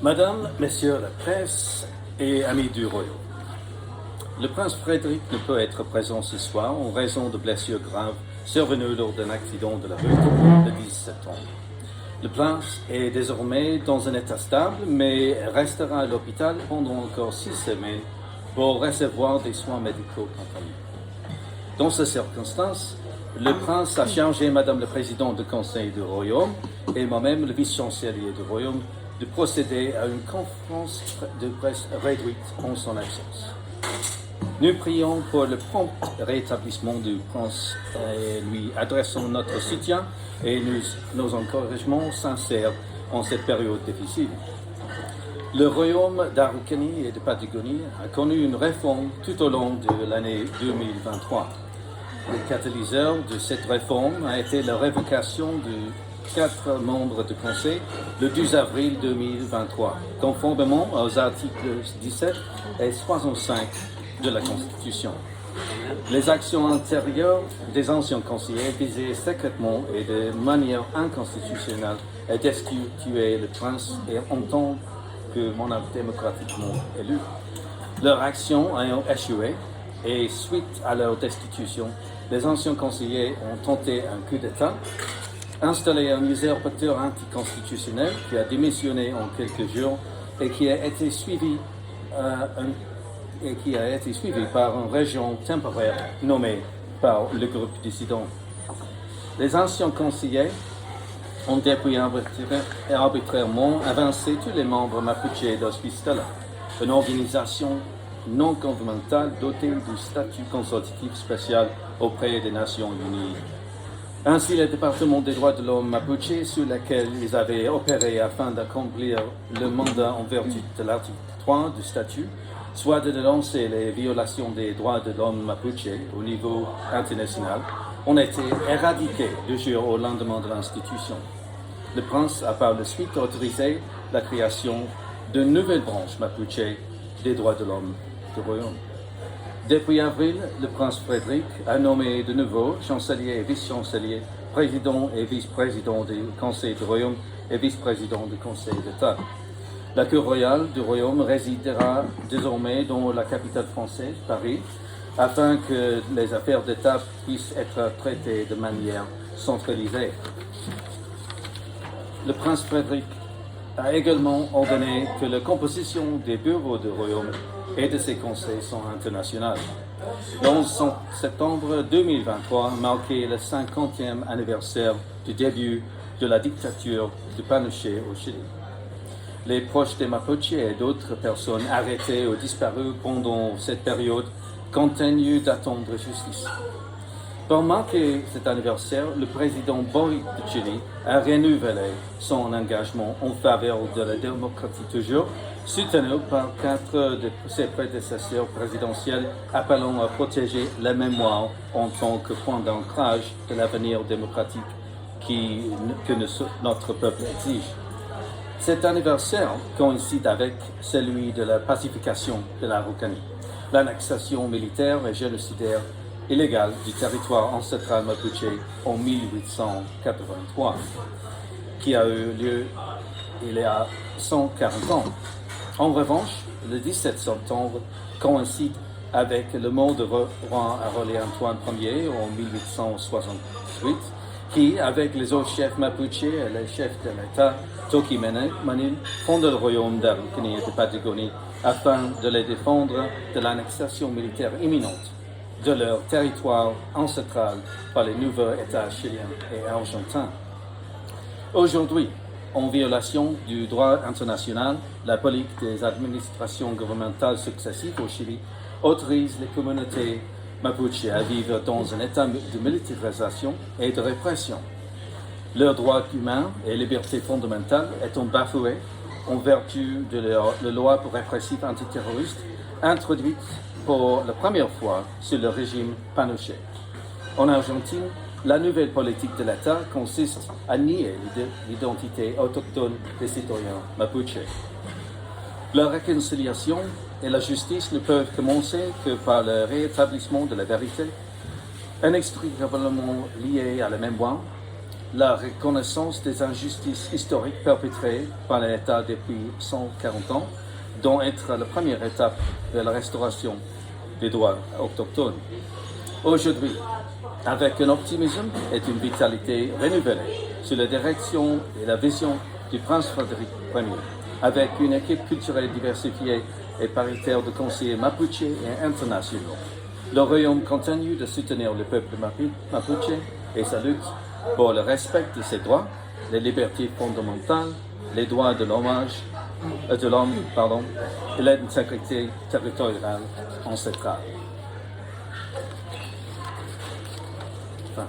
Madame, Messieurs la presse et amis du royaume, le prince Frédéric ne peut être présent ce soir en raison de blessures graves survenues lors d'un accident de la route le 10 septembre. Le prince est désormais dans un état stable, mais restera à l'hôpital pendant encore 6 semaines pour recevoir des soins médicaux continus. Dans ces circonstances, le prince a chargé Madame le président du Conseil du royaume et moi-même, le vice-chancelier du royaume, de procéder à une conférence de presse réduite en son absence. Nous prions pour le prompt rétablissement du prince et lui adressons notre soutien et nos encouragements sincères en cette période difficile. Le royaume d'Araucanie et de Patagonie a connu une réforme tout au long de l'année 2023. Le catalyseur de cette réforme a été la révocation de 4 membres du Conseil le 12 avril 2023, conformément aux articles 17 et 65 de la Constitution. Les actions antérieures des anciens conseillers visaient secrètement et de manière inconstitutionnelle à destituer le prince et en tant que monarque démocratiquement élu. Leurs actions ayant échoué et suite à leur destitution, les anciens conseillers ont tenté un coup d'État, installé un usurpateur anticonstitutionnel qui a démissionné en quelques jours et qui a été suivi par un régent temporaire nommé par le groupe dissident. Les anciens conseillers ont depuis arbitrairement avancé tous les membres mapuche d'Hospitala, une organisation non gouvernementale dotée du statut consultatif spécial auprès des Nations Unies. Ainsi, le département des droits de l'homme mapuche, sur lequel ils avaient opéré afin d'accomplir le mandat en vertu de l'article 3 du statut, soit de dénoncer les violations des droits de l'homme mapuche au niveau international, ont été éradiqués du jour au lendemain de l'institution. Le prince a par la suite autorisé la création d'une nouvelle branche mapuche des droits de l'homme du royaume. Depuis avril, le prince Frédéric a nommé de nouveau chancelier et vice-chancelier, président et vice-président du Conseil du royaume et vice-président du Conseil d'État. La cour royale du royaume résidera désormais dans la capitale française, Paris, afin que les affaires d'État puissent être traitées de manière centralisée. Le prince Frédéric a également ordonné que la composition des bureaux du royaume et de ses conseils sont internationaux. Le 11 septembre 2023 marquait le 50e anniversaire du début de la dictature de Pinochet au Chili. Les proches des Mapuche et d'autres personnes arrêtées ou disparues pendant cette période continuent d'attendre justice. Pour marquer cet anniversaire, le président Boric du Chili a renouvelé son engagement en faveur de la démocratie toujours, soutenu par 4 de ses prédécesseurs présidentiels appelant à protéger la mémoire en tant que point d'ancrage de l'avenir démocratique que notre peuple exige. Cet anniversaire coïncide avec celui de la pacification de l'Araucanie, l'annexation militaire et génocidaire illégale du territoire ancestral mapuche en 1883, qui a eu lieu il y a 140 ans. En revanche, le 17 septembre coïncide avec le mort de roi Aurélien-Antoine Ier en 1868, qui, avec les autres chefs mapuche et les chefs de l'État, Toki Manil, fonde le royaume d'Araucanie et de Patagonie afin de les défendre de l'annexation militaire imminente de leur territoire ancestral par les nouveaux États chiliens et argentins. Aujourd'hui, en violation du droit international, la politique des administrations gouvernementales successives au Chili autorise les communautés mapuche à vivre dans un état de militarisation et de répression. Leurs droits humains et libertés fondamentales étant bafoués en vertu de la loi répressive antiterroriste introduite pour la première fois sous le régime Pinochet. En Argentine, la nouvelle politique de l'État consiste à nier l'identité autochtone des citoyens mapuche. La réconciliation et la justice ne peuvent commencer que par le rétablissement de la vérité, inextricablement liée à la mémoire, la reconnaissance des injustices historiques perpétrées par l'État depuis 140 ans, dont être la première étape de la restauration des droits autochtones. Aujourd'hui, avec un optimisme et une vitalité renouvelée, sous la direction et la vision du prince Frédéric Ier, avec une équipe culturelle diversifiée et paritaire de conseillers mapuche et internationaux, le Royaume continue de soutenir le peuple mapuche et sa lutte pour le respect de ses droits, les libertés fondamentales, les droits de l'homme, et l'intégrité territoriale ancestrale. Enfin.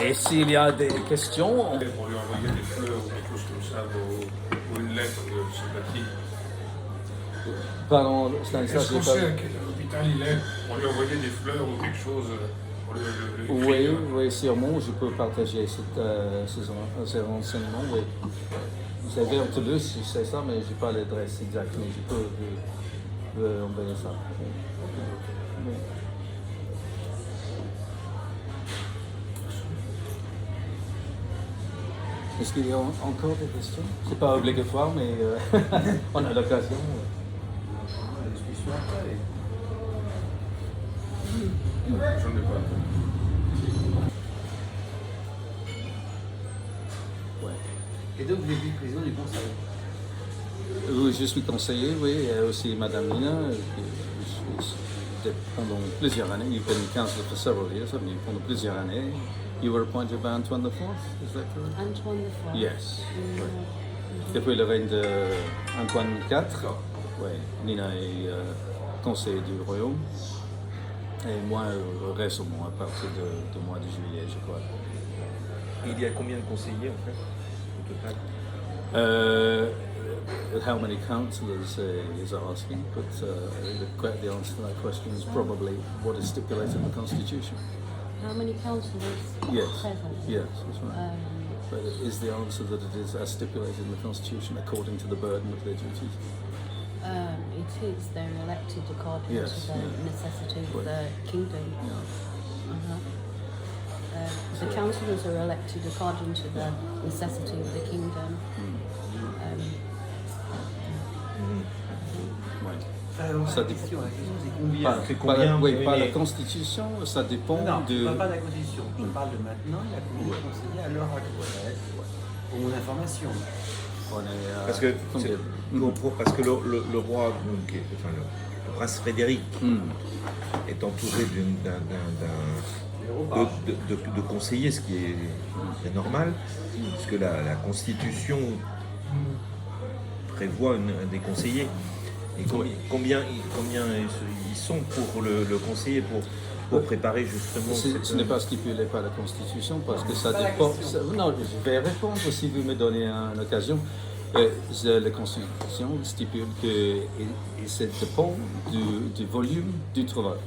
Et s'il y a des questions, On lui envoyer des fleurs ou quelque chose comme ça, ou une lettre de sympathie. pardon, Stanislas, Est-ce qu'on sait à quel hôpital il est? On lui envoyait des fleurs ou quelque chose pour le Oui, écrire. oui, sûrement, je peux partager ces renseignements. Oui. C'est vers Toulouse, je sais ça, mais je n'ai pas l'adresse exacte, mais je peux envoyer ça. Oui. Est-ce qu'il y a encore des questions? C'est pas obligatoire, mais on a l'occasion. La discussion après. J'en ai pas. Ouais. Et donc vous êtes vice-président du conseil. Oui, je suis conseiller, oui, et aussi Madame Nina, pendant plusieurs années, you've been councillor for several years, haven't you? Pendant plusieurs années, you were appointed by Antoine IV, is that correct? Antoine IV. Yes. Depuis le règne d'Antoine IV, oui, Nina est conseiller du royaume, et moi récemment, à partir du mois de juillet, je crois. Il y a combien de conseillers en fait au total? How many councillors is asking, but the answer to that question is probably what is stipulated in the Constitution. How many councillors Yes, present? yes, that's right. But is the answer that it is as stipulated in the Constitution according to the burden of their duties? It is. They're elected according Yes, to the yeah. necessity of Right. the kingdom. Yeah. The councillors are elected according to the necessity of the kingdom. Ouais. Alors, Ça la dépend. question c'est combien? C'est combien? Oui, Oui, par la mais- Constitution, ça dépend Non, je de... ne parle pas de la Constitution, je parle de maintenant, il y a combien de conseillers à l'heure actuelle? Pour mon information. On est, Parce que, combien? parce que le roi, donc, enfin, le prince Frédéric est entouré de conseillers, ce qui est normal, puisque la Constitution prévoit des conseillers. Et combien ils sont pour le conseiller pour préparer justement Ce n'est pas stipulé par la Constitution parce que ça dépend. Non, je vais répondre si vous me donnez une occasion. La Constitution stipule que ça dépend du volume du travail.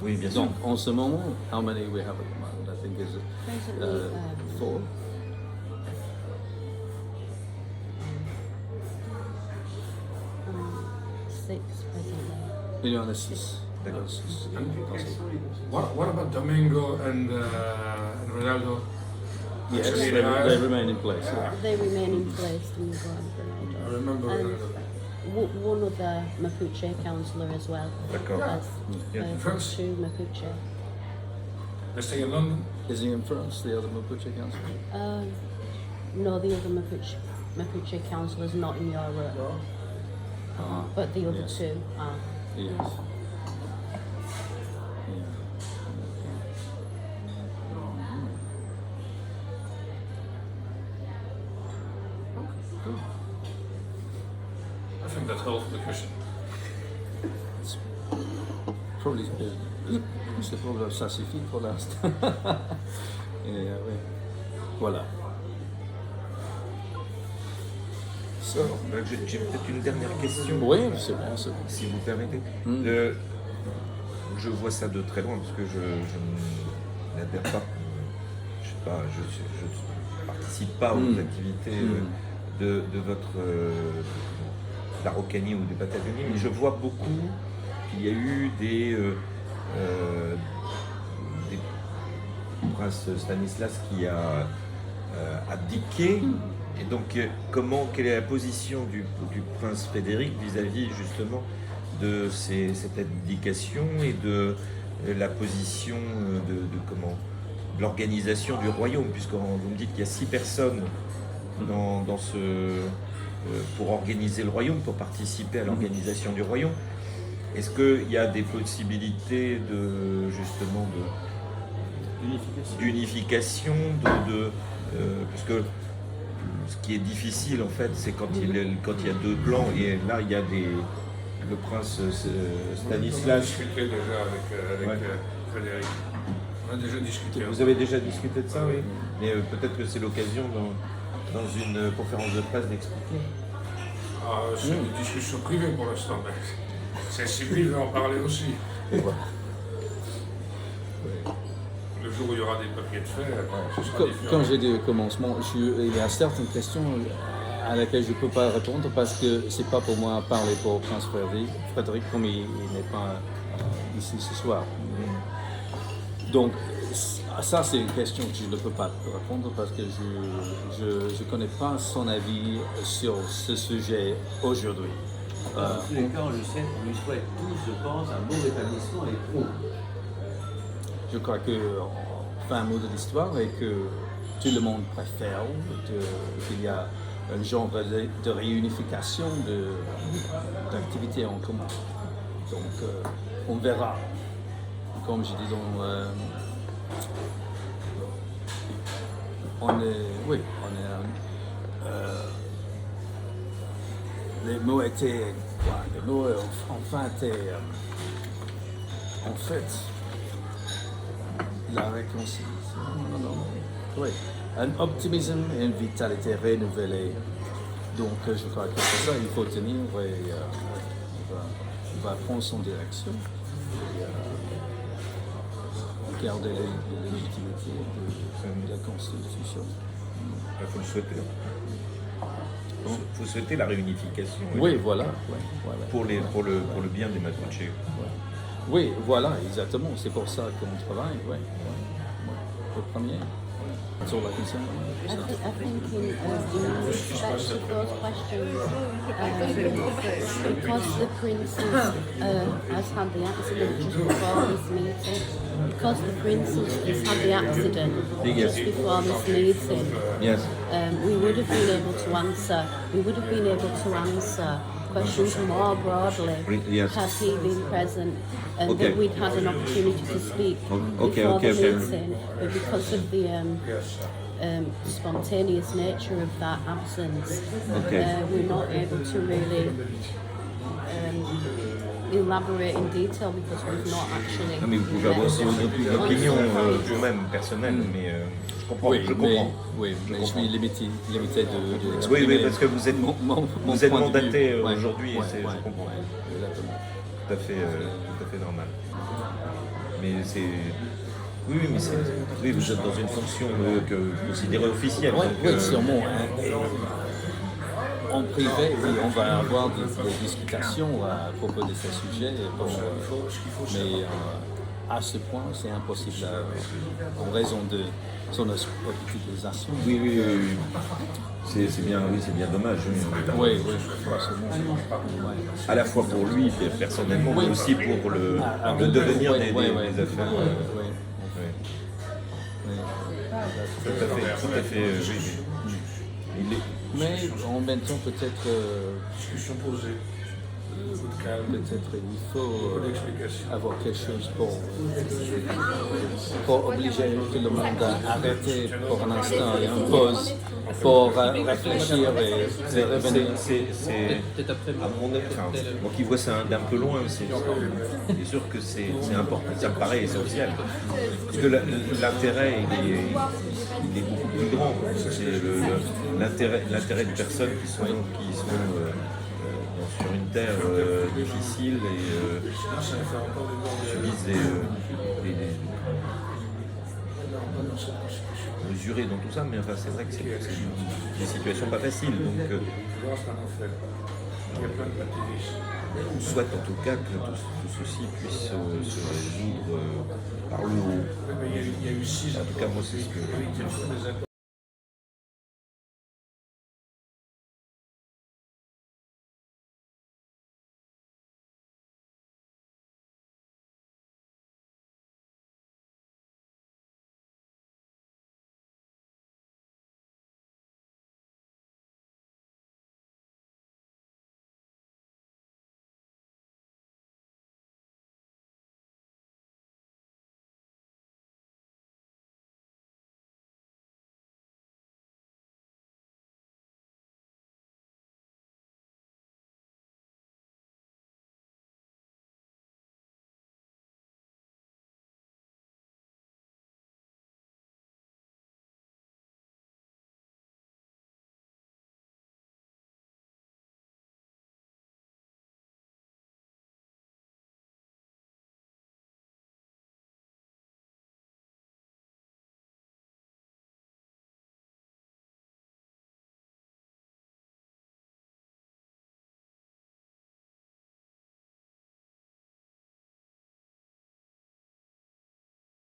Oui, bien sûr. Donc, en ce moment, how many we have at the moment? I think is Presently, 4. 6 presently. Il y en a 6. D'accord. What about Domingo and Ronaldo? Yes, Actually, they remain in place. Yeah. They remain in place in the Grand I Ronaldo. remember And Ronaldo. one other Mapuche councillor as well. D'accord. As, Yeah. France. 2 Mapuche. They stay in London. Is he in France, the other Mapuche council? No, the other Mapuche councillor is not in your row. But the other Yes. 2 are. Yes. Yeah. I think that holds the question. It's probably c'est probablement ça suffit pour l'instant. Et oui. Voilà. J'ai peut-être une dernière question. Oui, c'est bon, c'est bon. Si vous permettez. Je vois ça de très loin parce que je n'adhère pas, je sais pas, je participe pas aux activités de votre d'Araucanie ou des Patagonie, mais je vois beaucoup qu'il y a eu des des prince Stanislas qui a abdiqué. Et donc, quelle est la position du prince Frédéric vis-à-vis justement de cette abdication et de la position de l'organisation du royaume, puisque vous me dites qu'il y a 6 personnes pour organiser le royaume, pour participer à l'organisation du royaume. Est-ce qu'il y a des possibilités d'unification, parce que ce qui est difficile en fait, c'est quand il y a 2 clans, et là il y a le prince Stanislas. On a discuté déjà avec Frédéric. On a déjà discuté. Vous avez déjà discuté de ça, oui. Mais peut-être que c'est l'occasion dans une conférence de presse d'expliquer. C'est une discussion privée pour l'instant, mais Cécile va en parler aussi. Voilà. Le jour où il y aura des papiers de fait, ce sera différent. Comme j'ai dit au commencement, il y a certaines questions à laquelle je ne peux pas répondre parce que c'est pas pour moi parler pour Prince Frédéric comme il n'est pas ici ce soir. Donc ça c'est une question que je ne peux pas répondre parce que je ne connais pas son avis sur ce sujet aujourd'hui. Dans tous les cas, on le sait, on lui souhaite tous, je pense, un bon rétablissement et pro. Je crois que fin mot de l'histoire est que tout le monde préfère qu'il y a un genre de réunification d'activités en commun. Donc on verra. Comme je dis, les mots étaient, en fait, la réconciliation. Oui, un optimisme et une vitalité renouvelée. Donc je crois que c'est ça il faut tenir et il va prendre son direction. Et, garder la légitimité de la Constitution. Il faut le souhaiter. Il faut souhaiter la réunification. Oui, voilà. Pour le bien des Mapuche. Oui, voilà, exactement. C'est pour ça qu'on travaille. Le premier, sur la question. I think in respect to those questions, because the prince has had the accident just before this meeting, has had the accident just before this meeting, Yes. we would have been able to answer questions more broadly Yes. had he been present, and Okay. that we'd had an opportunity to speak Okay, before okay, the okay. meeting, but because of the spontaneous nature of that absence, Okay. we're not able to really elaborate in detail because we've not actually. Non, mais vous pouvez avoir aussi une opinion vous-même personnelle, mais je comprends. Oui, je comprends. mais je suis limité de Oui, parce que vous êtes mon vous êtes point de mandaté vue. Ouais, aujourd'hui, et ouais, je ouais, comprends. ouais, exactement. Tout à fait normal. Mais c'est... Oui, mais c'est... Oui, vous êtes dans une fonction que vous considérez officielle. Oui, donc, sûrement. En privé, oui, on va avoir des discussions à propos de ces sujets, mais à ce point, c'est impossible en raison de son utilisation. Oui. C'est bien dommage. Oui, forcément. Ouais. À la fois pour lui personnellement, mais aussi pour le devenir des affaires. Oui. Tout à fait. Oui. Mais en même temps, peut-être Discussion posée. Beaucoup de calme. il faut Beaucoup d'explications. avoir quelque chose pour obliger tout le monde à arrêter pour un instant et une pause pour réfléchir et revenir. C'est à mon avis, moi qui vois ça d'un peu loin, c'est sûr que c'est important, ça me paraît essentiel. Parce que l'intérêt, il est beaucoup plus grand. C'est l'intérêt de personnes qui sont sur une terre difficile et subissent des... Oui, mesurer dans tout ça, mais enfin, c'est vrai que c'est des situations pas faciles. Donc, Tu vois, c'est un enfer. Il y a plein de bâtiments. on souhaite en tout cas que tout ceci puisse se résoudre par le haut. Il y a eu 6 En tout cas, moi, c'est ce que... victimes sur des